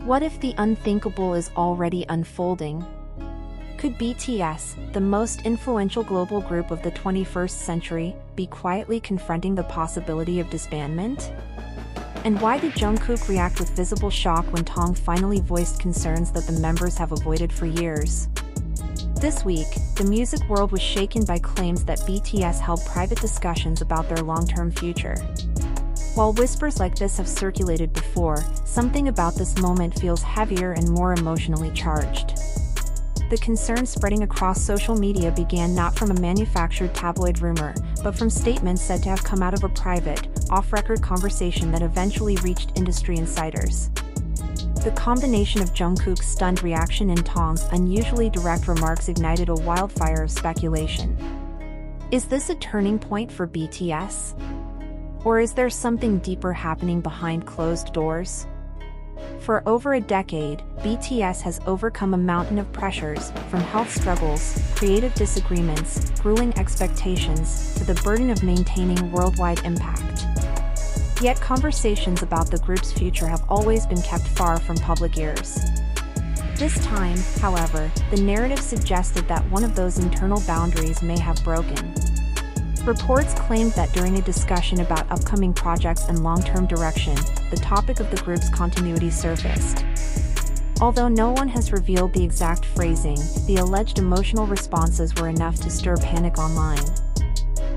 What if the unthinkable is already unfolding? Could BTS, the most influential global group of the 21st century, be quietly confronting the possibility of disbandment? And why did Jungkook react with visible shock when Taehyung finally voiced concerns that the members have avoided for years? This week, the music world was shaken by claims that BTS held private discussions about their long-term future. While whispers like this have circulated before, something about this moment feels heavier and more emotionally charged. The concern spreading across social media began not from a manufactured tabloid rumor, but from statements said to have come out of a private, off-record conversation that eventually reached industry insiders. The combination of Jungkook's stunned reaction and Taehyung's unusually direct remarks ignited a wildfire of speculation. Is this a turning point for BTS? Or is there something deeper happening behind closed doors? For over a decade, BTS has overcome a mountain of pressures, from health struggles, creative disagreements, grueling expectations, to the burden of maintaining worldwide impact. Yet conversations about the group's future have always been kept far from public ears. This time, however, the narrative suggested that one of those internal boundaries may have broken. Reports claimed that during a discussion about upcoming projects and long-term direction, the topic of the group's continuity surfaced. Although no one has revealed the exact phrasing, the alleged emotional responses were enough to stir panic online.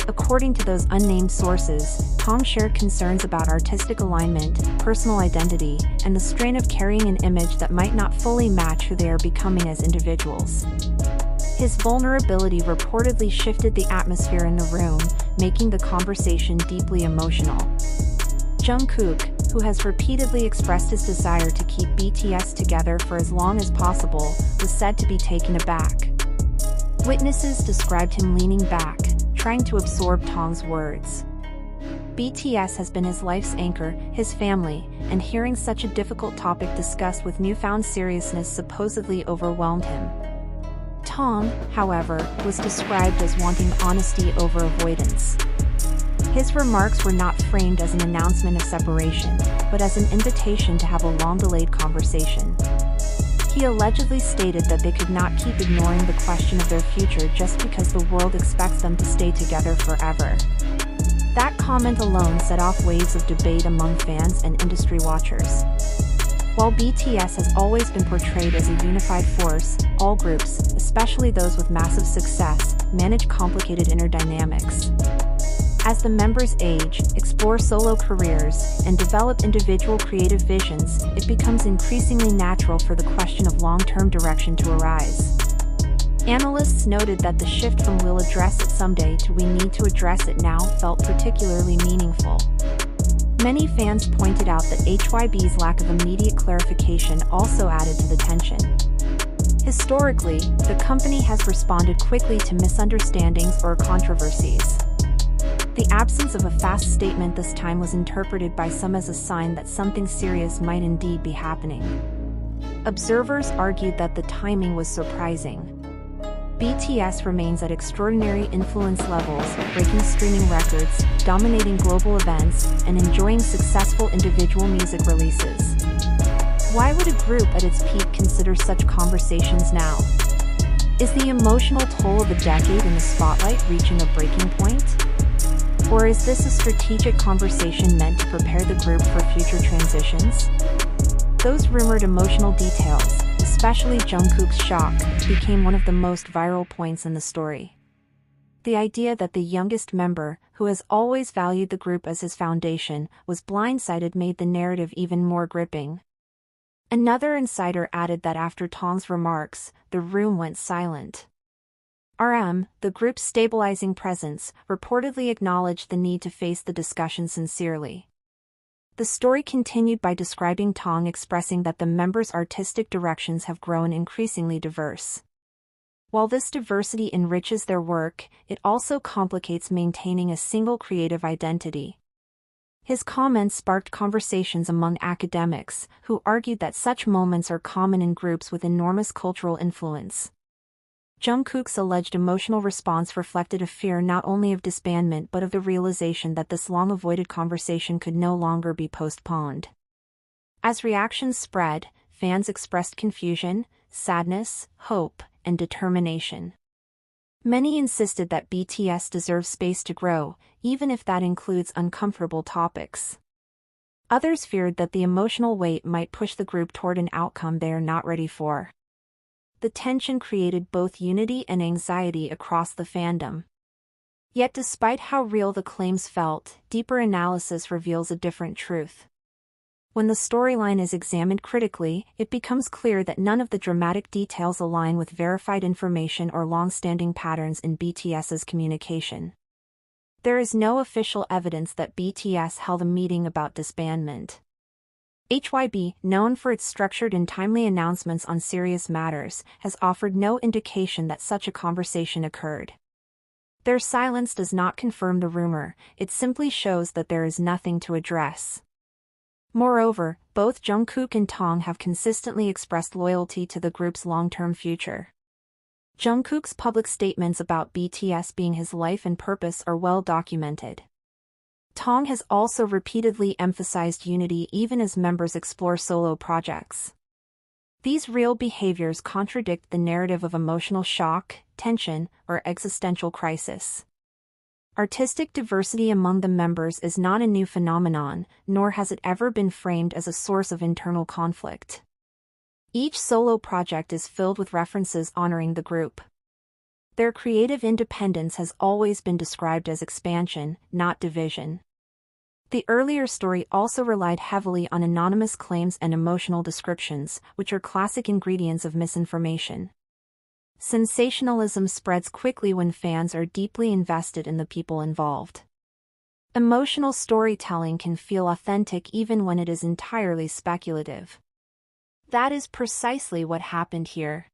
According to those unnamed sources, Taehyung shared concerns about artistic alignment, personal identity, and the strain of carrying an image that might not fully match who they are becoming as individuals. His vulnerability reportedly shifted the atmosphere in the room, making the conversation deeply emotional. Jungkook, who has repeatedly expressed his desire to keep BTS together for as long as possible, was said to be taken aback. Witnesses described him leaning back, trying to absorb Taehyung's words. BTS has been his life's anchor, his family, and hearing such a difficult topic discussed with newfound seriousness supposedly overwhelmed him. Taehyung, however, was described as wanting honesty over avoidance. His remarks were not framed as an announcement of separation, but as an invitation to have a long-delayed conversation. He allegedly stated that they could not keep ignoring the question of their future just because the world expects them to stay together forever. That comment alone set off waves of debate among fans and industry watchers. While BTS has always been portrayed as a unified force, all groups, especially those with massive success, manage complicated inner dynamics. As the members age, explore solo careers, and develop individual creative visions, it becomes increasingly natural for the question of long-term direction to arise. Analysts noted that the shift from "we'll address it someday" to "we need to address it now" felt particularly meaningful. Many fans pointed out that HYB's lack of immediate clarification also added to the tension. Historically, the company has responded quickly to misunderstandings or controversies. The absence of a fast statement this time was interpreted by some as a sign that something serious might indeed be happening. Observers argued that the timing was surprising. BTS remains at extraordinary influence levels, breaking streaming records, dominating global events, and enjoying successful individual music releases. Why would a group at its peak consider such conversations now? Is the emotional toll of a decade in the spotlight reaching a breaking point? Or is this a strategic conversation meant to prepare the group for future transitions? Those rumored emotional details, especially Jungkook's shock, became one of the most viral points in the story. The idea that the youngest member, who has always valued the group as his foundation, was blindsided made the narrative even more gripping. Another insider added that after Taehyung's remarks, the room went silent. The group's stabilizing presence, reportedly acknowledged the need to face the discussion sincerely. The story continued by describing Taehyung expressing that the members' artistic directions have grown increasingly diverse. While this diversity enriches their work, it also complicates maintaining a single creative identity. His comments sparked conversations among academics, who argued that such moments are common in groups with enormous cultural influence. Jungkook's alleged emotional response reflected a fear not only of disbandment but of the realization that this long-avoided conversation could no longer be postponed. As reactions spread, fans expressed confusion, sadness, hope, and determination. Many insisted that BTS deserves space to grow, even if that includes uncomfortable topics. Others feared that the emotional weight might push the group toward an outcome they are not ready for. The tension created both unity and anxiety across the fandom. Yet despite how real the claims felt, deeper analysis reveals a different truth. When the storyline is examined critically, it becomes clear that none of the dramatic details align with verified information or long-standing patterns in BTS's communication. There is no official evidence that BTS held a meeting about disbandment. HYB, known for its structured and timely announcements on serious matters, has offered no indication that such a conversation occurred. Their silence does not confirm the rumor, it simply shows that there is nothing to address. Moreover, both Jungkook and Taehyung have consistently expressed loyalty to the group's long-term future. Jungkook's public statements about BTS being his life and purpose are well documented. Taehyung has also repeatedly emphasized unity even as members explore solo projects. These real behaviors contradict the narrative of emotional shock, tension, or existential crisis. Artistic diversity among the members is not a new phenomenon, nor has it ever been framed as a source of internal conflict. Each solo project is filled with references honoring the group. Their creative independence has always been described as expansion, not division. The earlier story also relied heavily on anonymous claims and emotional descriptions, which are classic ingredients of misinformation. Sensationalism spreads quickly when fans are deeply invested in the people involved. Emotional storytelling can feel authentic even when it is entirely speculative. That is precisely what happened here.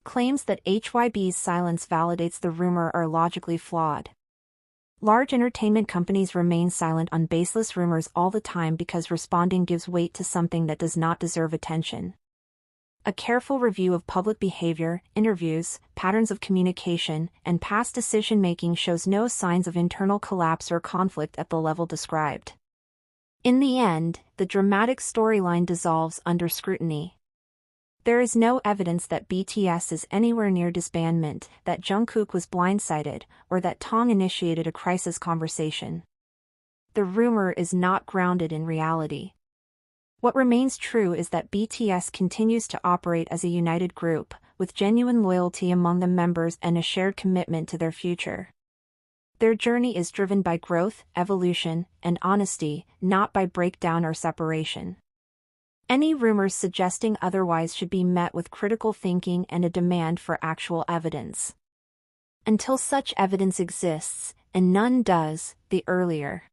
Claims that HYB's silence validates the rumor are logically flawed. Large entertainment companies remain silent on baseless rumors all the time because responding gives weight to something that does not deserve attention. A careful review of public behavior, interviews, patterns of communication, and past decision-making shows no signs of internal collapse or conflict at the level described. In the end, the dramatic storyline dissolves under scrutiny. There is no evidence that BTS is anywhere near disbandment, that Jungkook was blindsided, or that Taehyung initiated a crisis conversation. The rumor is not grounded in reality. What remains true is that BTS continues to operate as a united group, with genuine loyalty among the members and a shared commitment to their future. Their journey is driven by growth, evolution, and honesty, not by breakdown or separation. Any rumors suggesting otherwise should be met with critical thinking and a demand for actual evidence. Until such evidence exists, and none does, the earlier